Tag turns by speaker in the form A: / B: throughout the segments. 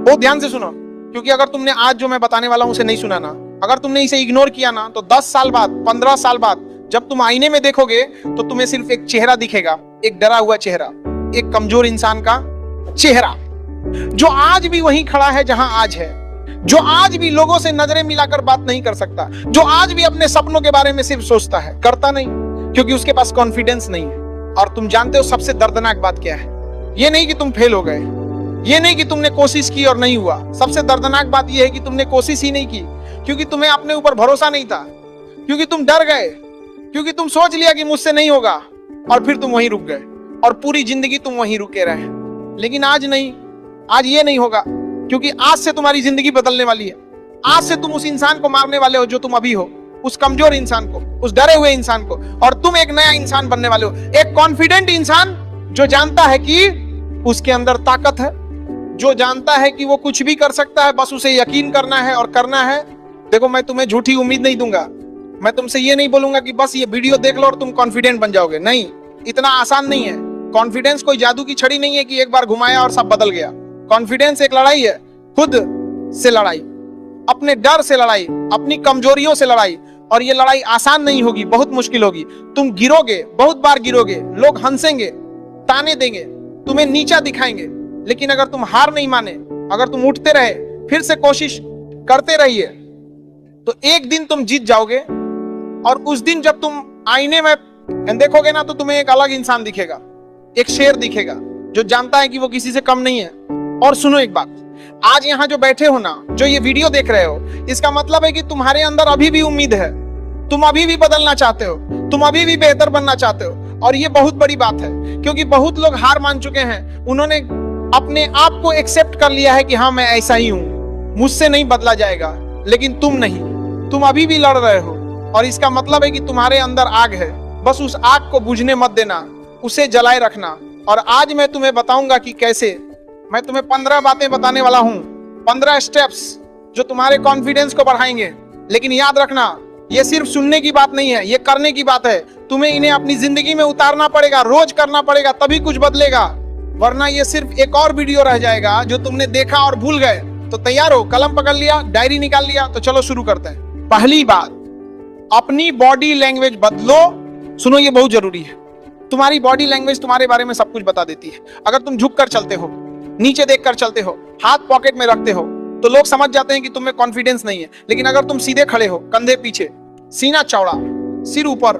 A: बहुत ध्यान से सुनो, क्योंकि अगर तुमने आज जो मैं बताने वाला हूं उसे नहीं सुना ना, अगर तुमने इसे इग्नोर किया ना, तो 10 साल बाद, 15 साल बाद जब तुम आईने में देखोगे तो तुम्हें सिर्फ एक चेहरा दिखेगा, एक डरा हुआ चेहरा, एक कमजोर इंसान का चेहरा, जो आज भी वहीं खड़ा है जहां आज है, जो आज भी लोगों से नजरें मिलाकर बात नहीं कर सकता, जो आज भी अपने सपनों के बारे में सिर्फ सोचता है, करता नहीं, क्योंकि उसके पास कॉन्फिडेंस नहीं है। और तुम जानते हो सबसे दर्दनाक बात क्या है? ये नहीं कि तुम फेल हो गए, ये नहीं कि तुमने कोशिश की और नहीं हुआ, सबसे दर्दनाक बात यह है कि तुमने कोशिश ही नहीं की, क्योंकि तुम्हें अपने ऊपर भरोसा नहीं था, क्योंकि तुम डर गए, क्योंकि तुम सोच लिया कि मुझसे नहीं होगा, और फिर तुम वहीं रुक गए, और पूरी जिंदगी तुम वहीं रुके रहे। लेकिन आज नहीं, आज ये नहीं होगा, क्योंकि आज से तुम्हारी जिंदगी बदलने वाली है। आज से तुम उस इंसान को मारने वाले हो जो तुम अभी हो, उस कमजोर इंसान को, उस डरे हुए इंसान को, और तुम एक नया इंसान बनने वाले हो, एक कॉन्फिडेंट इंसान जो जानता है कि उसके अंदर ताकत है, जो जानता है कि वो कुछ भी कर सकता है, बस उसे यकीन करना है और करना है। देखो, मैं तुम्हें झूठी उम्मीद नहीं दूंगा, मैं तुमसे ये नहीं बोलूंगा कि बस ये वीडियो देख लो और तुम कॉन्फिडेंट बन जाओगे, नहीं, इतना आसान नहीं है। कॉन्फिडेंस कोई जादू की छड़ी नहीं है कि एक बार घुमाया और सब बदल गया। कॉन्फिडेंस एक लड़ाई है, खुद से लड़ाई, अपने डर से लड़ाई, अपनी कमजोरियों से लड़ाई, और ये लड़ाई आसान नहीं होगी, बहुत मुश्किल होगी। तुम गिरोगे, बहुत बार गिरोगे, लोग हंसेंगे, ताने देंगे, तुम्हें नीचा दिखाएंगे, लेकिन अगर तुम हार नहीं माने, अगर तुम उठते रहे, फिर से कोशिश करते रहिए, तो एक दिन तुम जीत जाओगे। और उस दिन जब तुम आईने में देखोगे ना, तो तुम्हें एक अलग इंसान दिखेगा, एक शेर दिखेगा जो जानता है कि वो किसी से कम नहीं है। और सुनो एक बात, आज यहाँ जो बैठे हो ना, जो ये वीडियो देख रहे हो, इसका मतलब है कि तुम्हारे अंदर अभी भी उम्मीद है, तुम अभी भी बदलना चाहते हो, तुम अभी भी बेहतर बनना चाहते हो। और ये बहुत बड़ी बात है, क्योंकि बहुत लोग हार मान चुके हैं, उन्होंने अपने आप को एक्सेप्ट कर लिया है कि हाँ, मैं ऐसा ही हूं, मुझसे नहीं बदला जाएगा। लेकिन तुम नहीं, तुम अभी भी लड़ रहे हो, और इसका मतलब है कि तुम्हारे अंदर आग है, बस उस आग को बुझने मत देना, उसे जलाए रखना। और आज मैं तुम्हें बताऊंगा कि कैसे। मैं तुम्हें 15 बातें बताने वाला हूं, 15 स्टेप्स जो तुम्हारे कॉन्फिडेंस को बढ़ाएंगे। लेकिन याद रखना, ये सिर्फ सुनने की बात नहीं है, ये करने की बात है। तुम्हें इन्हें अपनी जिंदगी में उतारना पड़ेगा, रोज करना पड़ेगा, तभी कुछ बदलेगा, वरना ये सिर्फ एक और वीडियो रह जाएगा जो तुमने देखा और भूल गए। तो तैयार हो? कलम पकड़ लिया, डायरी निकाल लिया? तो चलो शुरू करते हैं। पहली बात, अपनी बॉडी लैंग्वेज बदलो। सुनो, ये बहुत जरूरी है। तुम्हारी बॉडी लैंग्वेज तुम्हारे बारे में सब कुछ बता देती है। अगर तुम झुक कर चलते हो, नीचे देखकर चलते हो, हाथ पॉकेट में रखते हो, तो लोग समझ जाते हैं कि तुम्हें कॉन्फिडेंस नहीं है। लेकिन अगर तुम सीधे खड़े हो, कंधे पीछे, सीना चौड़ा, सिर ऊपर,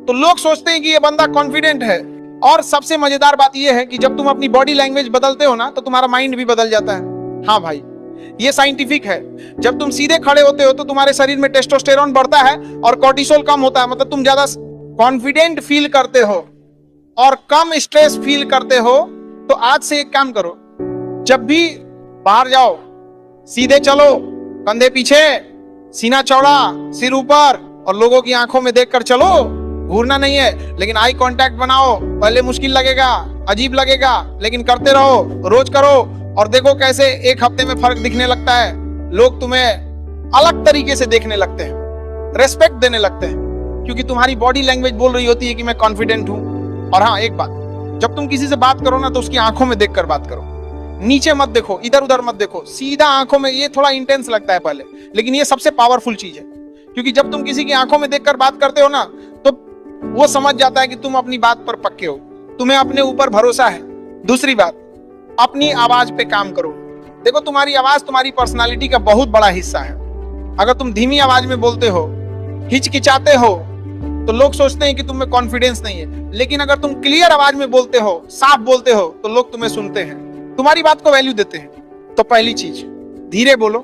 A: तो लोग सोचते हैं कि ये बंदा कॉन्फिडेंट है। और सबसे मजेदार बात यह है कि जब तुम अपनी बॉडी लैंग्वेज बदलते हो ना, तो तुम्हारा माइंड भी बदल जाता है। हाँ भाई, ये साइंटिफिक है। जब तुम सीधे खड़े होते हो तो तुम्हारे शरीर में टेस्टोस्टेरोन बढ़ता है और कोर्टिसोल कम होता है, मतलब तुम ज्यादा कॉन्फिडेंट फील करते हो और कम स्ट्रेस फील करते हो। तो आज से एक काम करो, जब भी बाहर जाओ, सीधे चलो, कंधे पीछे, सीना चौड़ा, सिर ऊपर, और लोगों की आंखों में देखकर चलो, घूरना नहीं है। लेकिन आई कांटेक्ट बनाओ, पहले मुश्किल लगेगा, अजीब लगेगा, लेकिन करते रहो, रोज करो, और देखो कैसे एक हफ्ते में फर्क दिखने लगता है। लोग तुम्हें अलग तरीके से देखने लगते हैं, रेस्पेक्ट देने लगते हैं, क्योंकि तुम्हारी बॉडी लैंग्वेज बोल रही होती है कि मैं कॉन्फिडेंट हूं। और हाँ, एक बात, जब तुम किसी से बात करो ना, तो उसकी आंखों में देखकर बात करो, नीचे मत देखो, इधर उधर मत देखो, सीधा आंखों में। ये थोड़ा इंटेंस लगता है पहले, लेकिन ये सबसे पावरफुल चीज है, क्योंकि जब तुम किसी की आंखों में देखकर बात करते हो ना, तो वो समझ जाता है कि तुम अपनी बात पर पक्के हो, तुम्हें अपने ऊपर भरोसा है। दूसरी बात, अपनी आवाज पे काम करो। देखो, तुम्हारी आवाज तुम्हारी पर्सनालिटी का बहुत बड़ा हिस्सा है। अगर तुम धीमी आवाज में बोलते हो, हिचकिचाते हो, तो लोग सोचते हैं कि तुम में कॉन्फिडेंस नहीं है। लेकिन अगर तुम क्लियर आवाज में बोलते हो, साफ बोलते हो, तो लोग तुम्हें सुनते हैं, तुम्हारी बात को वैल्यू देते हैं। तो पहली चीज, धीरे बोलो।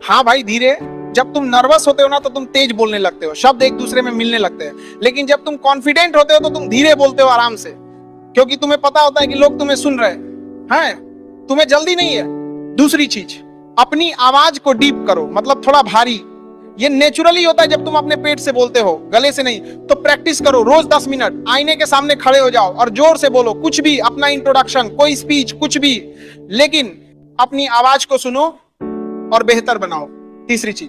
A: हाँ भाई, धीरे। जब तुम नर्वस होते हो ना, तो तुम तेज बोलने लगते हो, शब्द एक दूसरे में मिलने लगते हैं। लेकिन जब तुम कॉन्फिडेंट होते हो, तो तुम धीरे बोलते हो, आराम से, क्योंकि तुम्हें पता होता है कि लोग तुम्हें सुन रहे हैं, तुम्हें जल्दी नहीं है। दूसरी चीज, अपनी आवाज को डीप करो, मतलब थोड़ा भारी। ये नेचुरली होता है जब तुम अपने पेट से बोलते हो, गले से नहीं। तो प्रैक्टिस करो, रोज 10 मिनट आईने के सामने खड़े हो जाओ और जोर से बोलो, कुछ भी, अपना इंट्रोडक्शन, कोई स्पीच, कुछ भी, लेकिन अपनी आवाज को सुनो और बेहतर बनाओ। तीसरी चीज,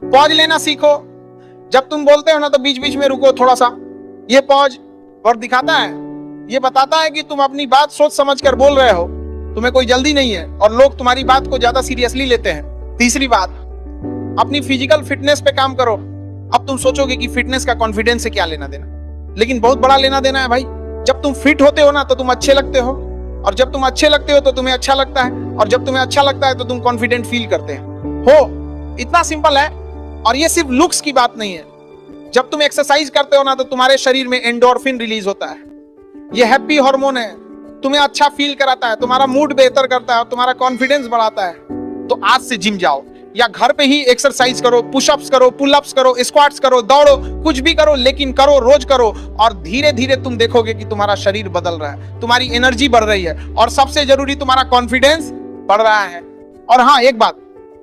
A: पॉज लेना सीखो। जब तुम बोलते हो ना, तो बीच बीच में रुको थोड़ा सा। ये पॉज वर्क दिखाता है, ये बताता है कि तुम अपनी बात सोच समझ कर बोल रहे हो। तुम्हें कोई जल्दी नहीं है और लोग तुम्हारी बात को ज्यादा सीरियसली लेते हैं। तीसरी बात, अपनी फिजिकल फिटनेस पे काम करो। अब तुम सोचोगे कि फिटनेस का कॉन्फिडेंस से क्या लेना देना, लेकिन बहुत बड़ा लेना देना है भाई। जब तुम फिट होते हो ना तो तुम अच्छे लगते हो, और जब तुम अच्छे लगते हो तो तुम्हें अच्छा लगता है, और जब तुम्हें अच्छा लगता है तो तुम कॉन्फिडेंट फील करते हो। इतना सिंपल है। और ये सिर्फ लुक्स की बात नहीं है। जब तुम एक्सरसाइज करते हो ना तो तुम्हारे शरीर में एंडोर्फिन रिलीज होता है। ये हैप्पी हार्मोन है, तुम्हें अच्छा फील कराता है, तुम्हारा मूड बेहतर करता है और तुम्हारा कॉन्फिडेंस बढ़ाता है। तो आज से जिम जाओ या घर पे ही एक्सरसाइज करो, पुशअप्स करो, पुलअप्स करो, स्क्वाट्स करो, दौड़ो, कुछ भी करो, लेकिन करो, रोज करो। और धीरे धीरे तुम देखोगे कि तुम्हारा शरीर बदल रहा है, तुम्हारी एनर्जी बढ़ रही है, और सबसे जरूरी तुम्हारा कॉन्फिडेंस बढ़ रहा है। और हाँ, एक बात,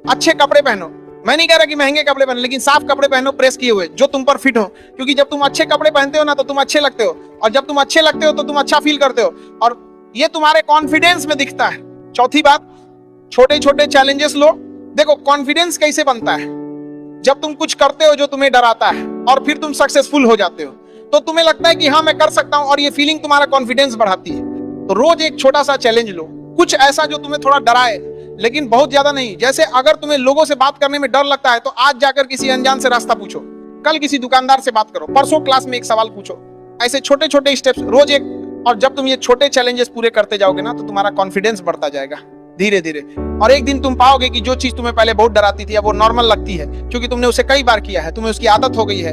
A: अच्छे कपड़े पहनो। मैं नहीं कह रहा कि महंगे कपड़े पहनो, लेकिन साफ कपड़े पहनो, प्रेस किए हुए, जो तुम पर फिट हो। क्योंकि जब तुम अच्छे कपड़े पहनते हो ना तो तुम अच्छे लगते हो, और जब तुम अच्छे लगते हो तो तुम अच्छा फील करते हो, और ये तुम्हारे कॉन्फिडेंस में दिखता है। चौथी बात, छोटे छोटे चैलेंजेस लो। देखो, कॉन्फिडेंस कैसे बनता है? जब तुम कुछ करते हो जो तुम्हें डराता है और फिर तुम सक्सेसफुल हो जाते हो, तो तुम्हें लगता है कि हाँ मैं कर सकता हूं, और ये फीलिंग तुम्हारा कॉन्फिडेंस बढ़ाती है। तो रोज एक छोटा सा चैलेंज लो, कुछ ऐसा जो तुम्हें थोड़ा डराए, लेकिन बहुत ज्यादा नहीं। जैसे अगर तुम्हें लोगों से बात करने में डर लगता है तो आज जाकर किसी अनजान से रास्ता पूछो, कल किसी दुकानदार से बात करो, परसों क्लास में एक सवाल पूछो। ऐसे छोटे छोटे स्टेप्स रोज एक। और जब तुम ये छोटे चैलेंजेस पूरे करते जाओगे ना तो तुम्हारा कॉन्फिडेंस बढ़ता जाएगा धीरे धीरे। और एक दिन तुम पाओगे कि जो चीज तुम्हें पहले बहुत डराती थी अब वो नॉर्मल लगती है, क्योंकि तुमने उसे कई बार किया है, तुम्हें उसकी आदत हो गई है।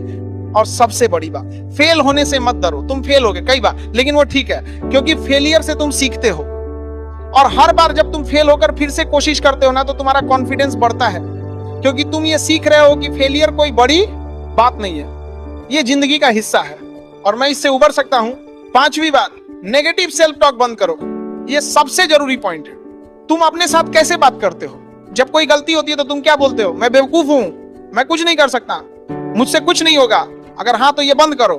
A: और सबसे बड़ी बात, फेल होने से मत डरो। तुम फेल होगे कई बार, लेकिन वो ठीक है, क्योंकि फेलियर से तुम सीखते हो। और हर बार जब तुम फेल होकर फिर से कोशिश करते हो ना तो तुम्हारा कॉन्फिडेंस बढ़ता है, क्योंकि तुम ये सीख रहे हो कि फेलियर कोई बड़ी बात नहीं है, ये जिंदगी का हिस्सा है और मैं इससे उबर सकता हूं। पांचवी बात, नेगेटिव सेल्फ टॉक बंद करो। ये सबसे जरूरी पॉइंट है। तुम अपने साथ कैसे बात करते हो? जब कोई गलती होती है तो तुम क्या बोलते हो? मैं बेवकूफ हूं, मैं कुछ नहीं कर सकता, मुझसे कुछ नहीं होगा। अगर हाँ तो ये बंद करो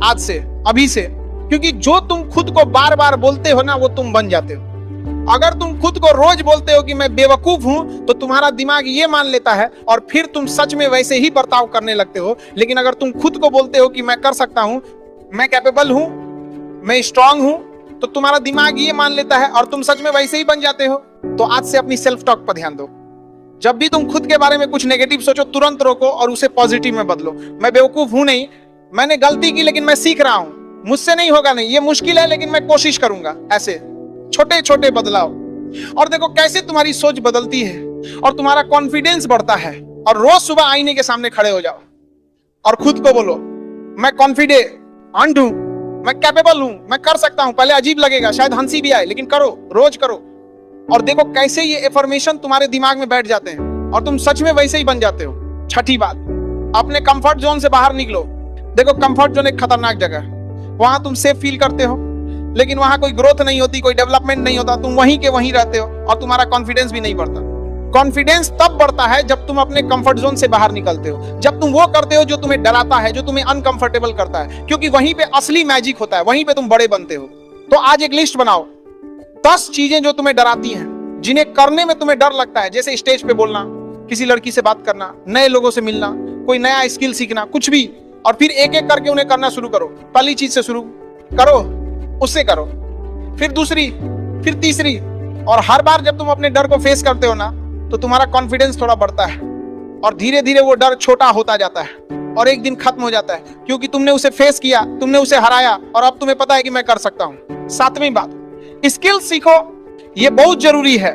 A: आज से, अभी से, क्योंकि जो तुम खुद को बार बार बोलते हो ना वो तुम बन जाते हो। अगर तुम खुद को रोज बोलते हो कि मैं बेवकूफ हूं तो तुम्हारा दिमाग ये मान लेता है और फिर तुम सच में वैसे ही बर्ताव करने लगते हो। लेकिन अगर तुम खुद को बोलते हो कि मैं कर सकता हूं, मैं कैपेबल हूं, मैं स्ट्रांग हूं, तो तुम्हारा दिमाग ये मान लेता है और तुम सच में वैसे ही बन जाते हो। तो आज से अपनी सेल्फ टॉक पर ध्यान दो। जब भी तुम खुद के बारे में कुछ नेगेटिव सोचो, तुरंत रोको और उसे पॉजिटिव में बदलो। मैं बेवकूफ हूं नहीं, मैंने गलती की लेकिन मैं सीख रहा हूं, मुझसे नहीं होगा नहीं, ये मुश्किल है लेकिन मैं कोशिश करूंगा। ऐसे छोटे छोटे बदलाव, और देखो कैसे तुम्हारी सोच बदलती है और तुम्हारा कॉन्फिडेंस बढ़ता है। और रोज सुबह आईने के सामने खड़े हो जाओ और खुद को बोलो, मैं कॉन्फिडेंट हूं, मैं कैपेबल हूं, मैं कर सकता हूं। पहले अजीब लगेगा, शायद हंसी भी आए, लेकिन करो, रोज करो। और देखो कैसे ये एफर्मेशन तुम्हारे दिमाग में बैठ जाते हैं और तुम सच में वैसे ही बन जाते हो। छठी बात, अपने कंफर्ट जोन से बाहर निकलो। देखो, कंफर्ट जोन एक खतरनाक जगह है। वहां तुम सेफ फील करते हो, लेकिन वहां कोई ग्रोथ नहीं होती, कोई डेवलपमेंट नहीं होता, तुम वहीं के वहीं रहते हो और तुम्हारा कॉन्फिडेंस भी नहीं बढ़ता। कॉन्फिडेंस तब बढ़ता है जब तुम अपने कंफर्ट जोन से बाहर निकलते हो, जब तुम वो करते हो जो तुम्हें डराता है, जो तुम्हें अनकंफर्टेबल करता है, क्योंकि वहीं पे असली मैजिक होता है, वहीं पे तुम बड़े बनते हो। तो आज एक लिस्ट बनाओ, 10 चीजें जो तुम्हें डराती हैं, जिन्हें करने में तुम्हें डर लगता है, जैसे स्टेज पे बोलना, किसी लड़की से बात करना, नए लोगों से मिलना, कोई नया स्किल सीखना, कुछ भी। और फिर एक एक करके उन्हें करना शुरू करो। पहली चीज से शुरू करो, उससे करो, फिर दूसरी, फिर तीसरी। और हर बार जब तुम अपने डर को फेस करते हो ना तो तुम्हारा कॉन्फिडेंस थोड़ा बढ़ता है और धीरे धीरे वो डर छोटा होता जाता है और एक दिन खत्म हो जाता है, क्योंकि तुमने उसे फेस किया, तुमने उसे हराया और अब तुम्हें पता है कि मैं कर सकता हूं। 7वीं बात, स्किल सीखो। ये बहुत जरूरी है।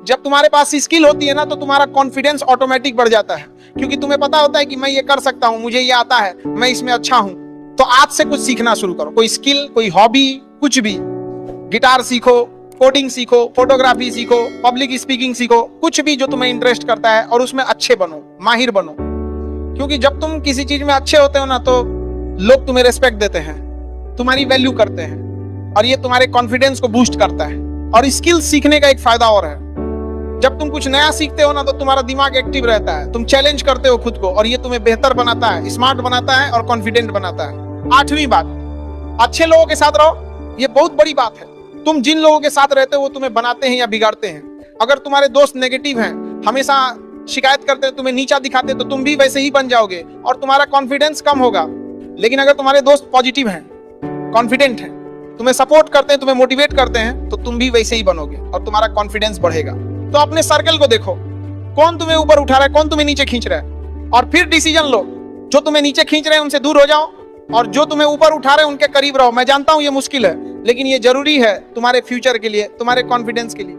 A: जब तुम्हारे पास स्किल होती है ना तो तुम्हारा कॉन्फिडेंस ऑटोमेटिक बढ़ जाता है, क्योंकि तुम्हें पता होता है कि मैं ये कर सकता हूं, मुझे ये आता है, मैं इसमें अच्छा हूं। तो आज से कुछ सीखना शुरू करो, कोई स्किल, कोई हॉबी, कुछ भी। गिटार सीखो, कोडिंग सीखो, फोटोग्राफी सीखो, पब्लिक स्पीकिंग सीखो, कुछ भी जो तुम्हें इंटरेस्ट करता है, और उसमें अच्छे बनो, माहिर बनो। क्योंकि जब तुम किसी चीज में अच्छे होते हो ना तो लोग तुम्हें रिस्पेक्ट देते हैं, तुम्हारी वैल्यू करते हैं, और ये तुम्हारे कॉन्फिडेंस को बूस्ट करता है। और स्किल सीखने का एक फायदा और है, जब तुम कुछ नया सीखते हो ना तो तुम्हारा दिमाग एक्टिव रहता है, तुम चैलेंज करते हो खुद को, और ये तुम्हें बेहतर बनाता है, स्मार्ट बनाता है और कॉन्फिडेंट बनाता है। 8वीं बात, अच्छे लोगों के साथ रहो। ये बहुत बड़ी बात है। तुम जिन लोगों के साथ रहते हो वो तुम्हें बनाते हैं या बिगाड़ते हैं। अगर तुम्हारे दोस्त नेगेटिव हैं, हमेशा शिकायत करते हैं, तुम्हें नीचा दिखाते, तो तुम भी वैसे ही बन जाओगे और तुम्हारा कॉन्फिडेंस कम होगा। लेकिन अगर तुम्हारे दोस्त पॉजिटिव हैं, कॉन्फिडेंट हैं, तुम्हें सपोर्ट करते हैं, तुम्हें मोटिवेट करते हैं, तो तुम भी वैसे ही बनोगे और तुम्हारा कॉन्फिडेंस बढ़ेगा। तो अपने सर्कल को देखो, कौन तुम्हें ऊपर उठा रहा है, कौन तुम्हें नीचे खींच रहा है, और फिर डिसीजन लो। जो तुम्हें नीचे खींच रहे हैं उनसे दूर हो जाओ, और जो तुम्हें ऊपर उठा रहे हैं उनके करीब रहो। मैं जानता हूं ये मुश्किल है, लेकिन ये जरूरी है तुम्हारे फ्यूचर के लिए, तुम्हारे कॉन्फिडेंस के लिए।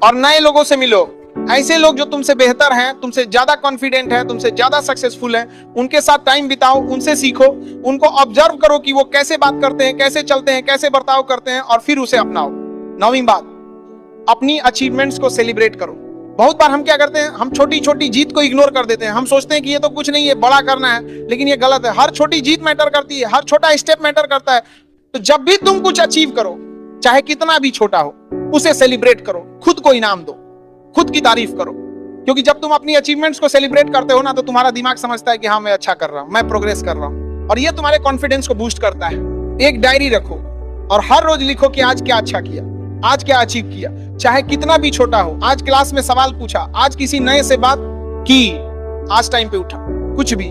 A: और नए लोगों से मिलो, ऐसे लोग जो तुमसे बेहतर हैं, तुमसे ज्यादा कॉन्फिडेंट है, तुमसे ज्यादा सक्सेसफुल हैं, उनके साथ टाइम बिताओ, उनसे सीखो, उनको ऑब्जर्व करो कि वो कैसे बात करते हैं, कैसे चलते हैं, कैसे बर्ताव करते हैं, और फिर उसे अपनाओ। नौवीं बात, अपनी अचीवमेंट्स को सेलिब्रेट करो। बहुत बार हम क्या करते हैं, हम छोटी छोटी जीत को इग्नोर कर देते हैं। हम सोचते हैं कि ये तो कुछ नहीं है, बड़ा करना है, लेकिन ये गलत है। हर छोटी जीत मैटर करती है, हर छोटा स्टेप मैटर करता है। तो जब भी तुम कुछ अचीव करो, चाहे कितना भी छोटा हो, उसे सेलिब्रेट करो, खुद को इनाम दो, खुद की तारीफ करो। क्योंकि जब तुम अपनी अचीवमेंट्स को सेलिब्रेट करते हो ना, तो तुम्हारा दिमाग समझता है कि हाँ मैं अच्छा कर रहा हूं, मैं प्रोग्रेस कर रहा हूं, और ये तुम्हारे कॉन्फिडेंस को बूस्ट करता है। एक डायरी रखो और हर रोज लिखो कि आज क्या अच्छा किया, आज क्या अचीव किया, चाहे कितना भी छोटा हो। आज क्लास में सवाल पूछा, आज किसी नए से बात की, आज टाइम पे उठा, कुछ भी।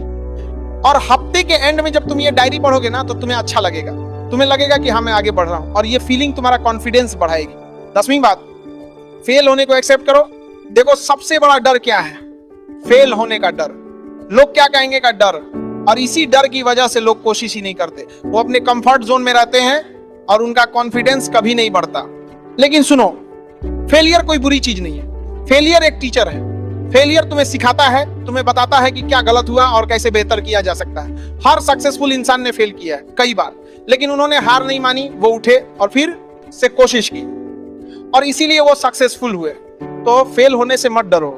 A: और हफ्ते के एंड में जब तुम ये डायरी पढ़ोगे ना, तो तुम्हें अच्छा लगेगा, तुम्हें लगेगा कि हाँ मैं आगे बढ़ रहा हूं, और ये फीलिंग तुम्हारा कॉन्फिडेंस बढ़ाएगी। 10वीं बात, फेल होने को एक्सेप्ट करो। देखो सबसे बड़ा डर क्या है, फेल होने का डर, लोग क्या कहेंगे का डर, और इसी डर की वजह से लोग कोशिश ही नहीं करते। वो अपने कंफर्ट जोन में रहते हैं और उनका कॉन्फिडेंस कभी नहीं बढ़ता। लेकिन सुनो, फेलियर कोई बुरी चीज नहीं है, फेलियर एक टीचर है। फेलियर तुम्हें सिखाता है, तुम्हें बताता है कि क्या गलत हुआ और कैसे बेहतर किया जा सकता है। हर सक्सेसफुल इंसान ने फेल किया है कई बार, लेकिन उन्होंने हार नहीं मानी, वो उठे और फिर से कोशिश की, और इसीलिए वो सक्सेसफुल हुए। तो फेल होने से मत डरो,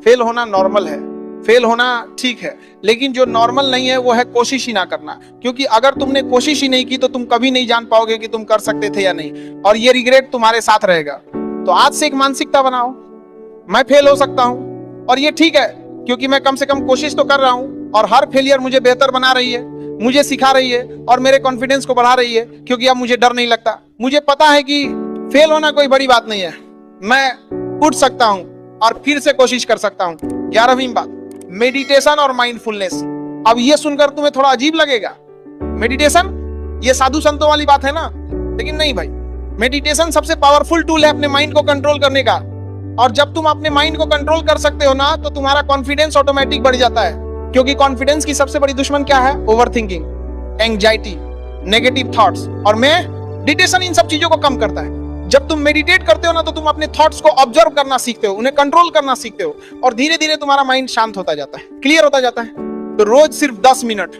A: फेल होना नॉर्मल है, फेल होना ठीक है, लेकिन जो नॉर्मल नहीं है वो है कोशिश ही ना करना। क्योंकि अगर तुमने कोशिश ही नहीं की तो तुम कभी नहीं जान पाओगे कि तुम कर सकते थे या नहीं, और ये रिग्रेट तुम्हारे साथ रहेगा। तो आज से एक मानसिकता बनाओ, मैं फेल हो सकता हूं और ये ठीक है, क्योंकि मैं कम से कम कोशिश तो कर रहा हूं, और हर फेलियर मुझे बेहतर बना रही है, मुझे सिखा रही है और मेरे कॉन्फिडेंस को बढ़ा रही है। क्योंकि अब मुझे डर नहीं लगता, मुझे पता है कि फेल होना कोई बड़ी बात नहीं है, मैं उठ सकता हूं और फिर से कोशिश कर सकता हूं। 11वीं बात, मेडिटेशन और माइंडफुलनेस। अब ये सुनकर तुम्हें थोड़ा अजीब लगेगा, मेडिटेशन ये साधु संतों वाली बात है ना, लेकिन नहीं भाई, मेडिटेशन सबसे पावरफुल टूल है अपने माइंड को कंट्रोल करने का। और जब तुम अपने माइंड को कंट्रोल कर सकते हो ना, तो तुम्हारा कॉन्फिडेंस ऑटोमेटिक बढ़ जाता है। क्योंकि कॉन्फिडेंस की सबसे बड़ी दुश्मन क्या है, over thinking, anxiety, negative thoughts, और मेडिटेशन इन सब चीजों को कम करता है। जब तुम मेडिटेट करते हो ना, तो तुम अपने थॉट्स को ऑब्जर्व करना सीखते हो, उन्हें कंट्रोल करना सीखते हो, और धीरे धीरे तुम्हारा माइंड शांत होता जाता है, क्लियर होता जाता है। तो रोज सिर्फ 10 मिनट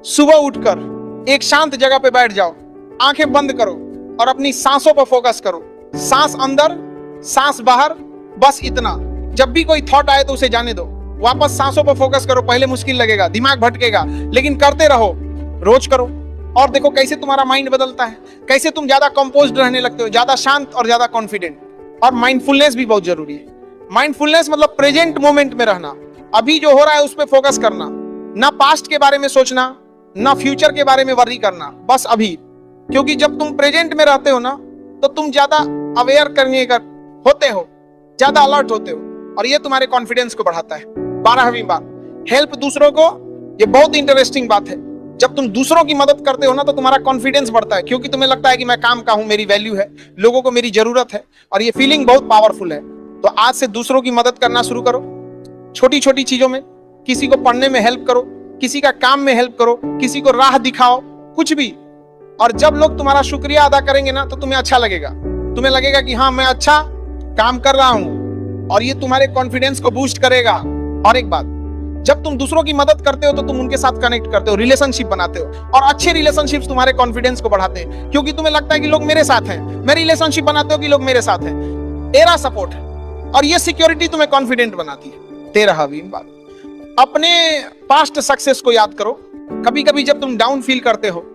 A: सुबह उठकर एक शांत जगह पे बैठ जाओ, आंखें बंद करो और अपनी सांसों पर फोकस करो, सांस अंदर सांस बाहर, बस इतना। जब भी कोई थॉट आए तो उसे जाने दो, वापस सांसों पर फोकस करो। पहले मुश्किल लगेगा, दिमाग भटकेगा, लेकिन करते रहो, रोज करो, और देखो कैसे तुम्हारा माइंड बदलता है, कैसे तुम ज्यादा कंपोज्ड रहने लगते हो, ज्यादा शांत और ज्यादा कॉन्फिडेंट। और माइंडफुलनेस भी बहुत जरूरी है। माइंडफुलनेस मतलब प्रेजेंट मोमेंट में रहना, अभी जो हो रहा है उस पर फोकस करना, ना पास्ट के बारे में सोचना, ना फ्यूचर के बारे में वर्री करना, बस अभी। क्योंकि जब तुम प्रेजेंट में रहते हो ना, तो तुम ज्यादा अवेयर करने का होते हो, ज्यादा अलर्ट होते हो, और ये तुम्हारे कॉन्फिडेंस को बढ़ाता है। 12वीं बात, हेल्प दूसरों को। ये बहुत इंटरेस्टिंग बात है। जब तुम दूसरों की मदद करते हो ना, तो तुम्हारा कॉन्फिडेंस बढ़ता है, क्योंकि तुम्हें लगता है कि मैं काम का हूं, मेरी वैल्यू है, लोगों को मेरी जरूरत है, और ये फीलिंग बहुत पावरफुल है। तो आज से दूसरों की मदद करना शुरू करो, छोटी छोटी चीजों में। किसी को पढ़ने में हेल्प करो, किसी का काम में हेल्प करो, किसी को राह दिखाओ, कुछ भी। और जब लोग तुम्हारा शुक्रिया अदा करेंगे ना, तो तुम्हें अच्छा लगेगा, तुम्हें लगेगा कि हाँ मैं अच्छा काम कर रहा हूं, और ये तुम्हारे कॉन्फिडेंस को बूस्ट करेगा। और एक बात, जब तुम दूसरों की मदद करते हो तो तुम उनके साथ कनेक्ट करते हो, रिलेशनशिप बनाते हो, और अच्छे रिलेशनशिप्स तुम्हारे कॉन्फिडेंस को बढ़ाते हैं, क्योंकि तुम्हें लगता है कि लोग मेरे साथ हैं। मैं रिलेशनशिप बनाते हो कि लोग मेरे साथ हैं, तेरा सपोर्ट है, और ये सिक्योरिटी तुम्हें कॉन्फिडेंट बनाती है। 13वीं बात, अपने पास्ट सक्सेस को याद करो। कभी कभी जब तुम डाउन फील करते हो,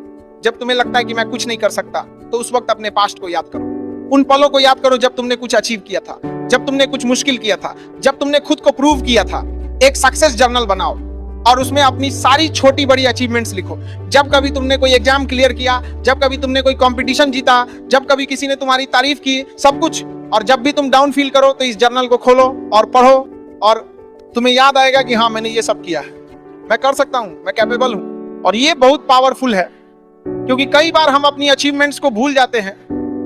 A: जब तुम्हें लगता है कि मैं कुछ नहीं कर सकता, तो उस वक्त अपने पास्ट को याद करो। उन पलों को याद करो जब तुमने कुछ अचीव किया था, जब तुमने कुछ मुश्किल किया था, जब तुमने खुद को प्रूव किया था। एक सक्सेस जर्नल बनाओ और उसमें अपनी सारी छोटी बड़ी अचीवमेंट्स लिखो। जब कभी तुमने कोई एग्जाम क्लियर किया, जब कभी तुमने कोई कंपटीशन जीता, जब कभी किसी ने तुम्हारी तारीफ की, सब कुछ। और जब भी तुम डाउन फील करो तो इस जर्नल को खोलो और पढ़ो, और तुम्हें याद आएगा कि हाँ मैंने ये सब किया है, मैं कर सकता हूँ, मैं कैपेबल हूँ। और ये बहुत पावरफुल है। क्योंकि कई बार हम अपनी अचीवमेंट्स को भूल जाते हैं,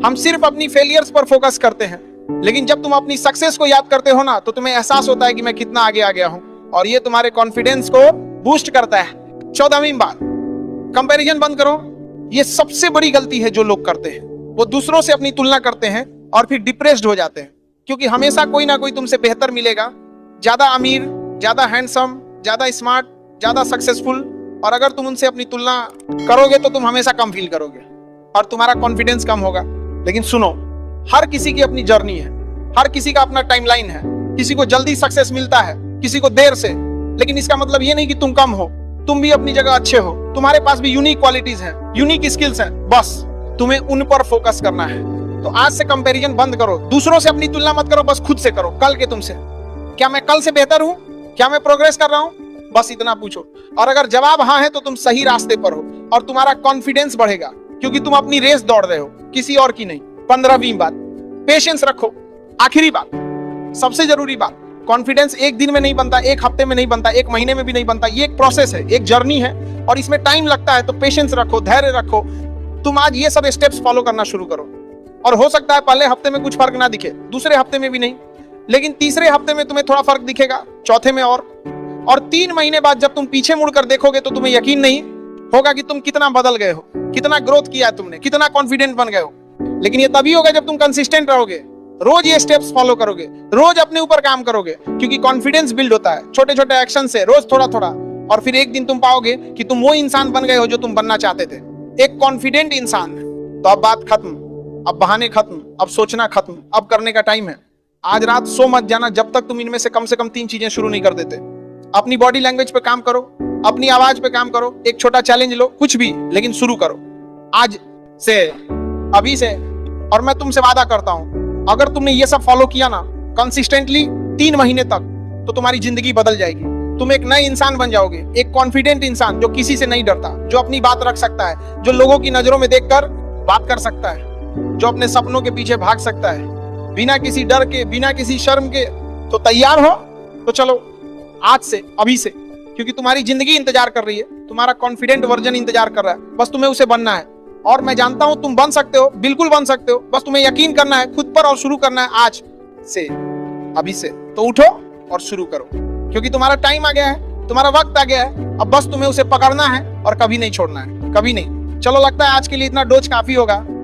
A: हम सिर्फ अपनी फेलियर्स पर फोकस करते हैं। लेकिन जब तुम अपनी सक्सेस को याद करते हो ना, तो तुम्हें एहसास होता है कि मैं कितना आगे आ गया हूं, और ये तुम्हारे कॉन्फिडेंस को बूस्ट करता है। 14वीं बात, कंपैरिजन बंद करो। ये सबसे बड़ी गलती है जो लोग करते हैं, वो दूसरों से अपनी तुलना करते हैं और फिर डिप्रेस्ड हो जाते हैं, क्योंकि हमेशा कोई ना कोई तुमसे बेहतर मिलेगा, ज्यादा अमीर, ज्यादा हैंडसम, ज्यादा स्मार्ट, ज्यादा सक्सेसफुल। और अगर तुम उनसे अपनी तुलना करोगे तो तुम हमेशा कम फील करोगे और तुम्हारा कॉन्फिडेंस कम होगा। लेकिन सुनो, हर किसी की अपनी जर्नी है, हर किसी का अपना टाइमलाइन है। किसी को जल्दी सक्सेस मिलता है, किसी को देर से। लेकिन इसका मतलब ये नहीं कि तुम कम हो, तुम भी अपनी जगह अच्छे हो, तुम्हारे पास भी यूनिक क्वालिटीज हैं, यूनिक स्किल्स हैं। बस तुम्हें उन पर फोकस करना है। तो आज से कंपैरिजन बंद करो, दूसरों से अपनी तुलना मत करो, बस खुद से करो, कल के तुमसे। क्या मैं कल से बेहतर हूं? क्या मैं प्रोग्रेस कर रहा हूं? बस इतना पूछो। और अगर जवाब हाँ है तो तुम सही रास्ते पर हो और तुम्हारा कॉन्फिडेंस बढ़ेगा, क्योंकि तुम अपनी रेस दौड़ रहे हो, किसी और की नहीं। 15वीं बात, पेशेंस रखो। आखिरी बात, सबसे जरूरी बात, कॉन्फिडेंस एक दिन में नहीं बनता, एक हफ्ते में नहीं बनता, एक महीने में भी नहीं बनता। ये एक प्रोसेस है, एक जर्नी है, और इसमें टाइम लगता है। तो पेशेंस रखो, धैर्य रखो। तुम आज ये सब स्टेप्स फॉलो करना शुरू करो, और हो सकता है पहले हफ्ते में कुछ फर्क ना दिखे, दूसरे हफ्ते में भी नहीं, लेकिन तीसरे हफ्ते में तुम्हें थोड़ा फर्क दिखेगा, चौथे में और 3 महीने बाद जब तुम पीछे मुड़कर देखोगे तो तुम्हें यकीन नहीं होगा कि तुम कितना बदल गए हो, कितना ग्रोथ किया है तुमने, कितना कॉन्फिडेंट बन गए हो। लेकिन ये तभी होगा जब तुम कंसिस्टेंट रहोगे, रोज ये स्टेप्स फॉलो करोगे, रोज अपने ऊपर काम करोगे, क्योंकि कॉन्फिडेंस बिल्ड होता है छोटे छोटे एक्शन से, रोज थोड़ा थोड़ा। और फिर एक दिन तुम पाओगे कि तुम वो इंसान बन गए हो जो तुम बनना चाहते थे, एक कॉन्फिडेंट इंसान। तो अब बात खत्म, अब बहाने खत्म, अब सोचना खत्म, अब करने का टाइम है। आज रात सो मत जाना जब तक तुम इनमें से कम 3 चीजें शुरू नहीं कर देते। अपनी बॉडी लैंग्वेज पे काम करो, अपनी आवाज पे काम करो, एक छोटा चैलेंज लो, कुछ भी, लेकिन शुरू करो आज से, अभी से। और मैं तुमसे वादा करता हूं, अगर तुमने ये सब फॉलो किया ना कंसिस्टेंटली 3 महीने तक, तो तुम्हारी जिंदगी बदल जाएगी। तुम एक नए इंसान बन जाओगे, एक कॉन्फिडेंट इंसान जो किसी से नहीं डरता, जो अपनी बात रख सकता है, जो लोगों की नजरों में देखकर बात कर सकता है, जो अपने सपनों के पीछे भाग सकता है बिना किसी डर के, बिना किसी शर्म के। तो तैयार हो? तो चलो आज से, अभी से, क्योंकि तुम्हारी जिंदगी इंतजार कर रही है, तुम्हारा कॉन्फिडेंट वर्जन इंतजार कर रहा है। बस तुम्हें उसे बनना है, और मैं जानता हूं तुम बन सकते हो, बिल्कुल बन सकते हो। बस तुम्हें यकीन करना है खुद पर और शुरू करना है आज से, अभी से। तो उठो और शुरू करो, क्योंकि तुम्हारा टाइम आ गया है, तुम्हारा वक्त आ गया है। अब बस तुम्हें उसे पकड़ना है और कभी नहीं छोड़ना है, कभी नहीं। चलो, लगता है आज के लिए इतना डोज काफी होगा।